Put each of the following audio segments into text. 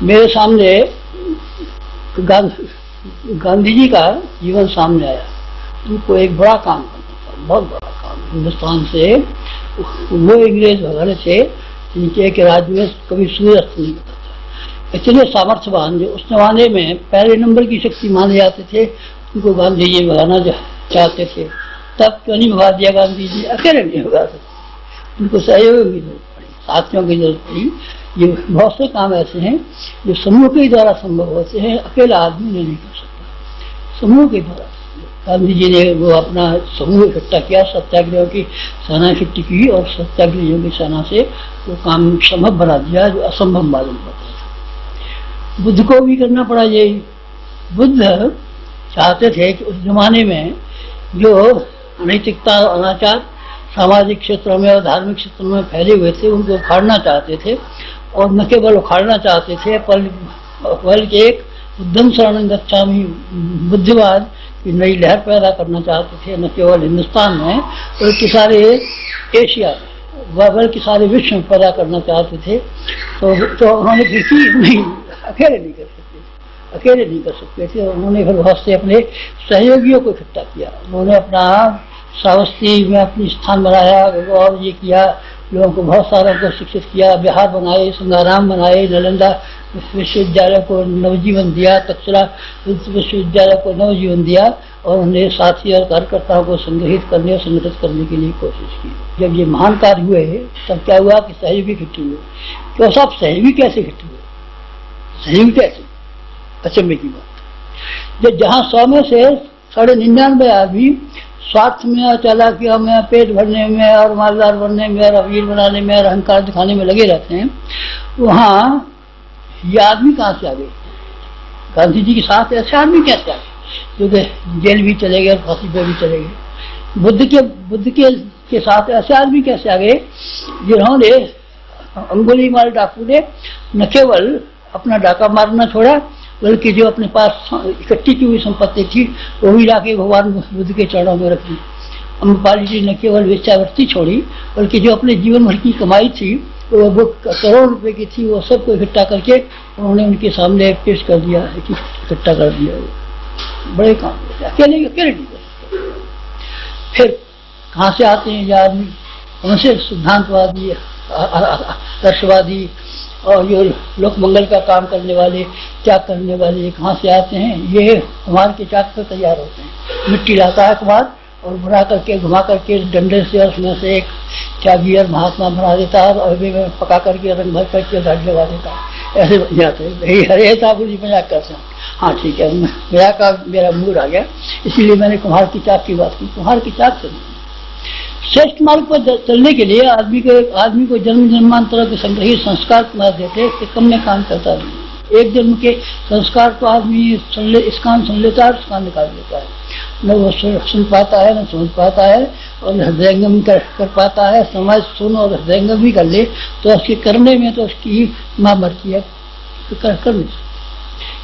मेरे सामने गांधी जी का जीवन सामने आया। उनको एक बड़ा काम करना था, बहुत बड़ा काम। हिंदुस्तान से वो अंग्रेज भगाने थे जिनके के राज्य में कभी सूर्यास्त नहीं होता था। इतने सामर्थ्यवान जो उस जमाने में पहले नंबर की शक्ति माने जाते थे, उनको गांधी जी भगाना चाहते थे। तब क्यों नहीं भगा दिया गांधी जी? अकेले नहीं भगा सकते, उनको सहयोग की जरूरत पड़ी, साथियों की जरूरत पड़ी। ये बहुत से काम ऐसे हैं जो समूह के द्वारा संभव होते हैं, अकेला आदमी नहीं कर सकता। समूह के द्वारा गांधी जी ने वो अपना समूह इकट्ठा किया, सत्याग्रह की सेना इकट्ठी की और सत्याग्रहियों की सेना से वो काम संभव बना दिया जो असंभव मालूम पड़ता था। बुद्ध को भी करना पड़ा यही। बुद्ध चाहते थे कि उस जमाने में जो अनैतिकता, अनाचार सामाजिक क्षेत्रों में और धार्मिक क्षेत्रों में फैले हुए थे, उनको उखाड़ना चाहते थे। और न केवल उखाड़ना चाहते थे बल्कि एक बुद्धं शरणं गच्छामि बुद्धिवाद की नई लहर पैदा करना चाहते थे, न केवल हिंदुस्तान में बल्कि सारे एशिया बल्कि सारे विश्व में पैदा करना चाहते थे। तो उन्होंने फिर नहीं, अकेले नहीं कर सकते थे। उन्होंने फिर बहुत से अपने सहयोगियों को इकट्ठा किया। उन्होंने अपना श्रावस्ती में अपनी स्थान बनाया और ये किया, लोगों को बहुत सारों को शिक्षित किया, बिहार बनाए, संगाराम बनाए, नालंदा विश्वविद्यालय को नवजीवन दिया, तक्षशिला विश्वविद्यालय को नवजीवन दिया और उन्हें साथी और कार्यकर्ताओं को संग्रहित करने और संगठित करने के लिए कोशिश की। जब ये महान कार्य हुए तब क्या हुआ कि सहयोगी इकट्ठे हुए। तो साहब सहयोगी कैसे इकट्ठे हुए? सहयोगी कैसे? अचंभे की बात। जब जहाँ 100 में से 99.5 आदमी स्वार्थ में, चालाकियों में, पेट भरने में और मालदार बनने में और अमीर बनाने में और अहंकार दिखाने में लगे रहते हैं, वहाँ ये आदमी कहाँ से आ गए? गांधी जी के साथ ऐसे आदमी कैसे आ गए जो जेल भी चले गए और फांसी पे भी चले गए? बुद्ध के साथ ऐसे आदमी कैसे आ गए जिन्होंने अंगुलीमाल डाकू ने न केवल अपना डाका मारना छोड़ा बल्कि जो अपने पास इकट्ठी की हुई संपत्ति थी वो भी लाके भगवान बुद्ध के चरणों में रखी। अम्रपाली जी ने केवल वेश्यावृत्ति छोड़ी बल्कि जो अपने जीवन भर की कमाई थी वो करोड़ रुपए की थी, वो सबको इकट्ठा करके उन्होंने उनके सामने पेश कर दिया, इकट्ठा कर दिया। बड़े काम अकेले नहीं कर सकते। फिर कहाँ से आते हैं ये आदमी? उनसे सिद्धांतवादी, आदर्शवादी और ये लोक मंगल का काम करने वाले, त्याग करने वाले कहाँ से आते हैं? ये कुम्हार के चाक पर तैयार होते हैं। मिट्टी लाता है कुम्हार और बना करके घुमा करके डंडे से और उसमें से एक त्यागी और महात्मा बना देता है और में पका करके रंग भर करके दाढ़ी लगा देता है। ऐसे बन जाते हैं। हरे ठाकुर जी मजाक करते हैं। हाँ ठीक है, मजाक का मेरा मूड आ गया, इसीलिए मैंने कुम्हार की चाक की बात की। कुम्हार की चाक से श्रेष्ठ मार्ग पर चलने के लिए आदमी को जन्म जन्मांतरों के संग्रहित संस्कार मार देते, इससे कम में काम करता नहीं। एक जन्म के संस्कार तो आदमी इस कान सुन लेता है, उस कान निकाल देता है। न वो सुन पाता है, न समझ पाता है और हृदयंगम कर पाता है। समझ, सुन और हृदयंगम भी कर ले तो उसके करने में तो उसकी माँ मरती है, तो कर नहीं।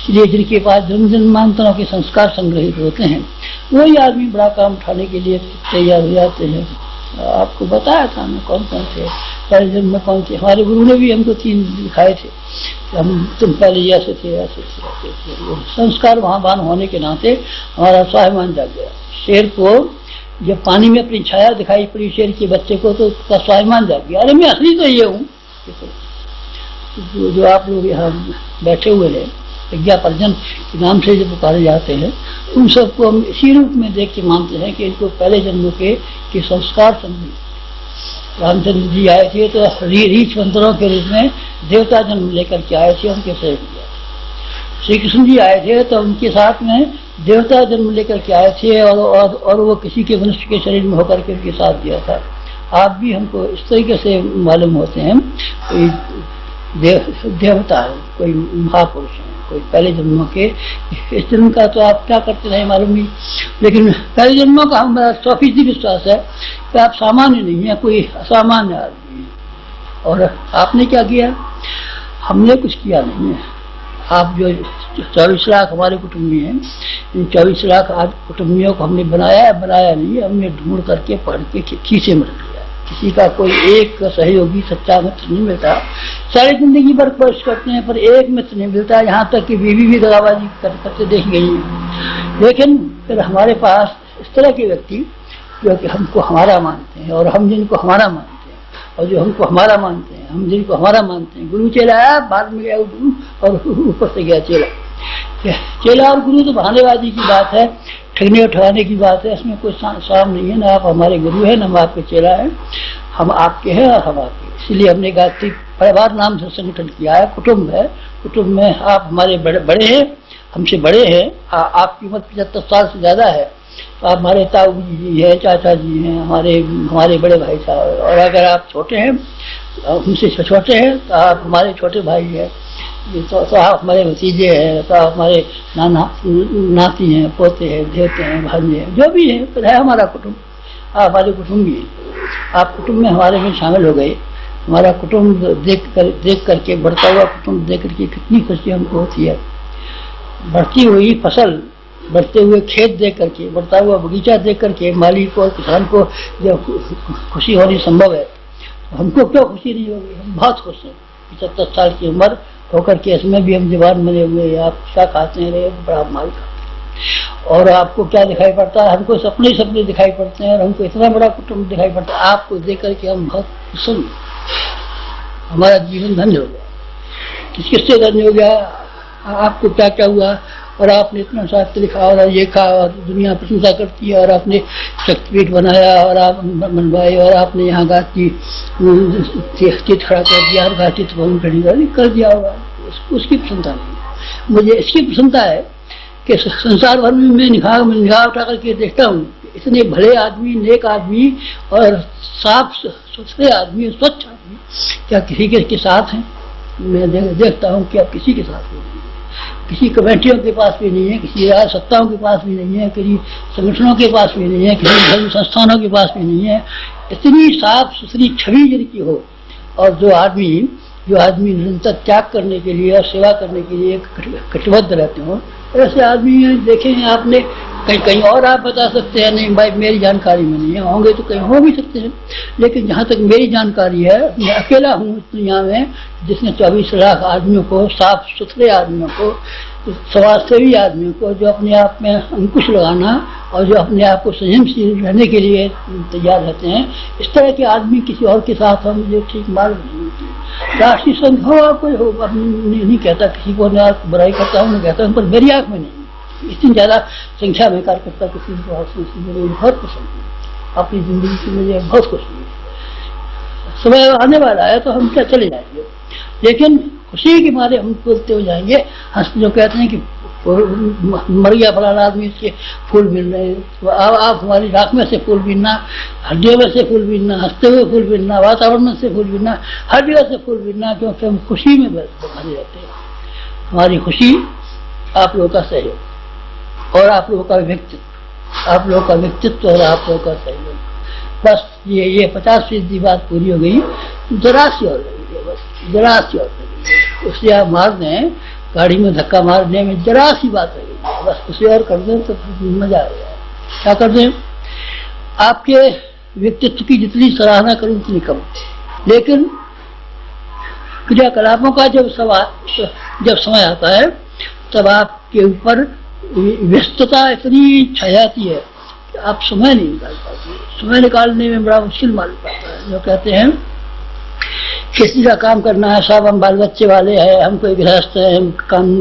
इसलिए जिनके पास जन्म जन्मांतरों के संस्कार संग्रहित होते हैं वही आदमी बड़ा काम उठाने के लिए तैयार हो जाते हैं। आपको बताया था ना कौन कौन थे पहले जन्म में, कौन थे। हमारे गुरु ने भी हमको 3 दिखाए थे कि तुम पहले ऐसे थे, ऐसे थे, ऐसे थे। संस्कार महावान होने के नाते हमारा स्वाभिमान जाग गया। शेर को जब पानी में अपनी छाया दिखाई पड़ी शेर के बच्चे को तो उसका स्वाभिमान जाग गया। अरे मैं असली तो ये हूँ। जो आप लोग यहाँ बैठे हुए हैं प्रज्ञा परिजन के नाम से जो पुकारे जाते हैं, उन सबको हम इसी रूप में देख के मानते हैं कि इनको पहले जन्म के संस्कार संग्रहित। रामचंद्र जी आए थे तो रीछ मंत्रों के रूप में देवता जन्म लेकर के आए थे, उनके सहयोग किया। श्री कृष्ण जी आए थे तो उनके साथ में देवता जन्म लेकर के आए थे और वो किसी के मनुष्य के शरीर में होकर के उनके साथ दिया था। आप भी हमको इस तरीके से मालूम होते हैं, कोई देवता है, कोई महापुरुष है, कोई पहले जन्मों के। इस जन्म का तो आप क्या करते रहे मालूम नहीं, लेकिन पहले जन्मों का हमारा 100% विश्वास है कि आप सामान्य नहीं है, कोई असामान्य आदमी है। और आपने क्या किया? हमने कुछ किया नहीं है। आप जो 24 लाख हमारे कुटुंबी हैं, इन 24 लाख कुटुंबियों को हमने बनाया नहीं, हमने ढूंढ करके पढ़ के खीसे में रख लिया। किसी का कोई एक सहयोगी सच्चा मित्र नहीं मिलता। सारी जिंदगी भर कोशिश करते हैं पर एक मित्र नहीं मिलता, यहाँ तक कि बीवी भी दगाबाजी करते देखी गई है। लेकिन फिर हमारे पास इस तरह के व्यक्ति जो कि हमको हमारा मानते हैं और हम जिनको हमारा मानते हैं, और जो हमको हमारा मानते हैं हम जिनको हमारा मानते हैं। गुरु चेला आया, बाद में गया गुरु और ऊपर से गया चेला। चेला और गुरु तो बहानेबाजी की बात है, ठगने और ठगाने की बात है, इसमें कोई साम नहीं है। ना आप हमारे गुरु हैं, ना हम आपके चेला हैं, हम आपके हैं और हम आपके। इसलिए हमने गायत्री परिवार नाम से संगठन किया है। कुटुंब है, कुटुंब में आप हमारे बड़े हैं, हमसे बड़े हैं। आपकी उम्र 75 साल से ज्यादा है, तो आप हमारे ताऊ जी हैं, चाचा जी हैं, हमारे बड़े भाई साहब। और अगर आप छोटे हैं, हमसे छोटे हैं, तो आप हमारे छोटे भाई हैं। तो आप हमारे भतीजे हैं, तो आप हमारे नाती हैं, पोते हैं, धेते हैं, भांजे हैं, जो भी है तो है हमारा कुटुंब। आप हमारे कुटुंबी हैं, आप कुटुंब में हमारे में शामिल हो गए। हमारा कुटुंब देख करके, बढ़ता हुआ कुटुंब देख करके कितनी खुशी हमको होती है। बढ़ती हुई फसल, बढ़ते हुए खेत देख करके, बढ़ता हुआ बगीचा देख करके माली को और किसान को जब खुशी होनी संभव है, हमको क्यों खुशी नहीं होगी? हम बहुत खुश हैं। 75 साल की उम्र होकर के इसमें भी हम जवान बने हुए। आप क्या खाते हैं? रे बड़ा माल खाते हैं। और आपको क्या दिखाई पड़ता है? हमको सपने दिखाई पड़ते हैं और हमको इतना बड़ा कुटुंब दिखाई पड़ता है। आपको देख करके हम बहुत प्रसन्न, हमारा जीवन धन्य हो गया। किससे धन्य हो गया? आपको क्या क्या हुआ और आपने इतना साहित्य लिखा और ये कहा और दुनिया प्रशंसा करती है, और आपने शक्तिपीठ बनाया और आप बनवाए, और आपने यहाँ गाती चित खड़ा कर दिया और गाती भवन खड़ी कर दिया होगा। उसकी प्रसन्नता नहीं, मुझे इसकी प्रसन्नता है कि संसार भर में मैं निगाह उठा करके देखता हूँ, इतने भले आदमी, नेक आदमी और साफ सुथरे आदमी, स्वच्छ आदमी क्या किसी के साथ हैं? मैं देखता हूँ कि अब किसी के साथ नहीं, किसी कमेटियों के पास भी नहीं है, किसी राज सत्ताओं के पास भी नहीं है, किसी संगठनों के पास भी नहीं है, किसी धर्म संस्थानों के पास भी नहीं है। इतनी साफ सुथरी छवि जिनकी हो, और जो आदमी निरंतर त्याग करने के लिए और सेवा करने के लिए कटिबद्ध रहते हो, ऐसे आदमी देखें आपने कहीं और। आप बता सकते हैं नहीं भाई मेरी जानकारी में नहीं है, होंगे तो कहीं हो भी सकते हैं, लेकिन जहाँ तक मेरी जानकारी है, मैं अकेला हूँ इस दुनिया में जिसने 24 लाख आदमियों को, साफ सुथरे आदमियों को, समाजसेवी आदमियों को, जो अपने आप में अंकुश लगाना और जो अपने आप को संयमशील रहने के लिए तैयार रहते हैं, इस तरह के आदमी किसी और के साथ हम मुझे ठीक मालूम नहीं। राष्ट्रीय संघ हो और कोई हो, नहीं कहता किसी को, मैं बुराई करता हूँ, मैं कहता हूँ, पर मेरी आँख में नहीं। इतनी ज्यादा संख्या में कार्यकर्ता किसी को मुझे बहुत पसंद है, अपनी जिंदगी की मुझे बहुत खुशी है। समय आने वाला है तो हम क्या चले जाएंगे, लेकिन खुशी के मारे हम बोलते हो जाएंगे। हंसते जो कहते हैं कि मर गया फलाना आदमी, इसके फूल मिल रहे हैं, तो आप हमारी राख में से फूल बीनना, हड्डियों में से फूल बीनना, हंसते हुए फूल बीनना, वातावरण में से फूल बीनना, हर जगह से फूल बीनना, क्योंकि हम खुशी में भरे रहते हैं। हमारी खुशी आप लोगों का सहयोग और आप लोगों का व्यक्तित्व, आप लोगों का व्यक्तित्व और आप लोगों का सहयोग, बस ये 50% बात पूरी हो गई। जरा सी और लगी है, बस जरा सी और लगी है। उससे आप मार दें, गाड़ी में धक्का मारने में जरा सी बात लगी, बस उसे और कर दें तो मजा आ जाए। क्या कर दें? आपके व्यक्तित्व की जितनी सराहना करूं उतनी कम, लेकिन क्रियाकलापों का जब समय आता है तब आपके ऊपर व्यस्तता इतनी छा जाती है कि आप समय नहीं निकाल पाते। समय निकालने में बड़ा मुश्किल मालूम पड़ता है। जो कहते हैं खेती का काम करना है, साहब हम बाल बच्चे वाले हैं, हम कोई गृहस्थ है, हम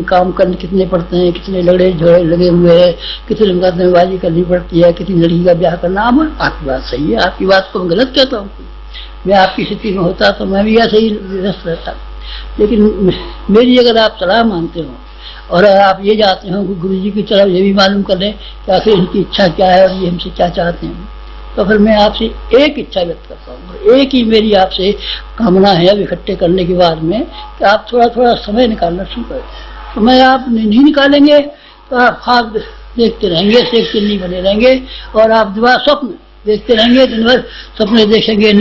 काम करने कितने पड़ते हैं, कितने लड़े झगड़े लगे हुए हैं, कितने मुकदमेबाजी करनी पड़ती है, कितनी लड़की का ब्याह करना। आपकी बात सही है, आपकी बात को मैं गलत कहता हूँ। मैं आपकी स्थिति में होता तो मैं भी ऐसे ही व्यस्त रहता, लेकिन मेरी अगर आप सलाह मानते हो और आप ये चाहते हो गुरु जी की तरफ ये भी मालूम कर लें कि आखिर इनकी इच्छा क्या है और ये हमसे क्या चाहते हैं, तो फिर मैं आपसे एक इच्छा व्यक्त करता हूँ। एक ही मेरी आपसे कामना है अब इकट्ठे करने के बाद में कि आप थोड़ा थोड़ा समय निकालना शुरू करें। समय आप नहीं निकालेंगे तो आप ख्वाब देखते रहेंगे, शेख चिल्ली बने रहेंगे, और आप दिमाग स्वप्न देखते रहेंगे, दिन भर सपने देखेंगे।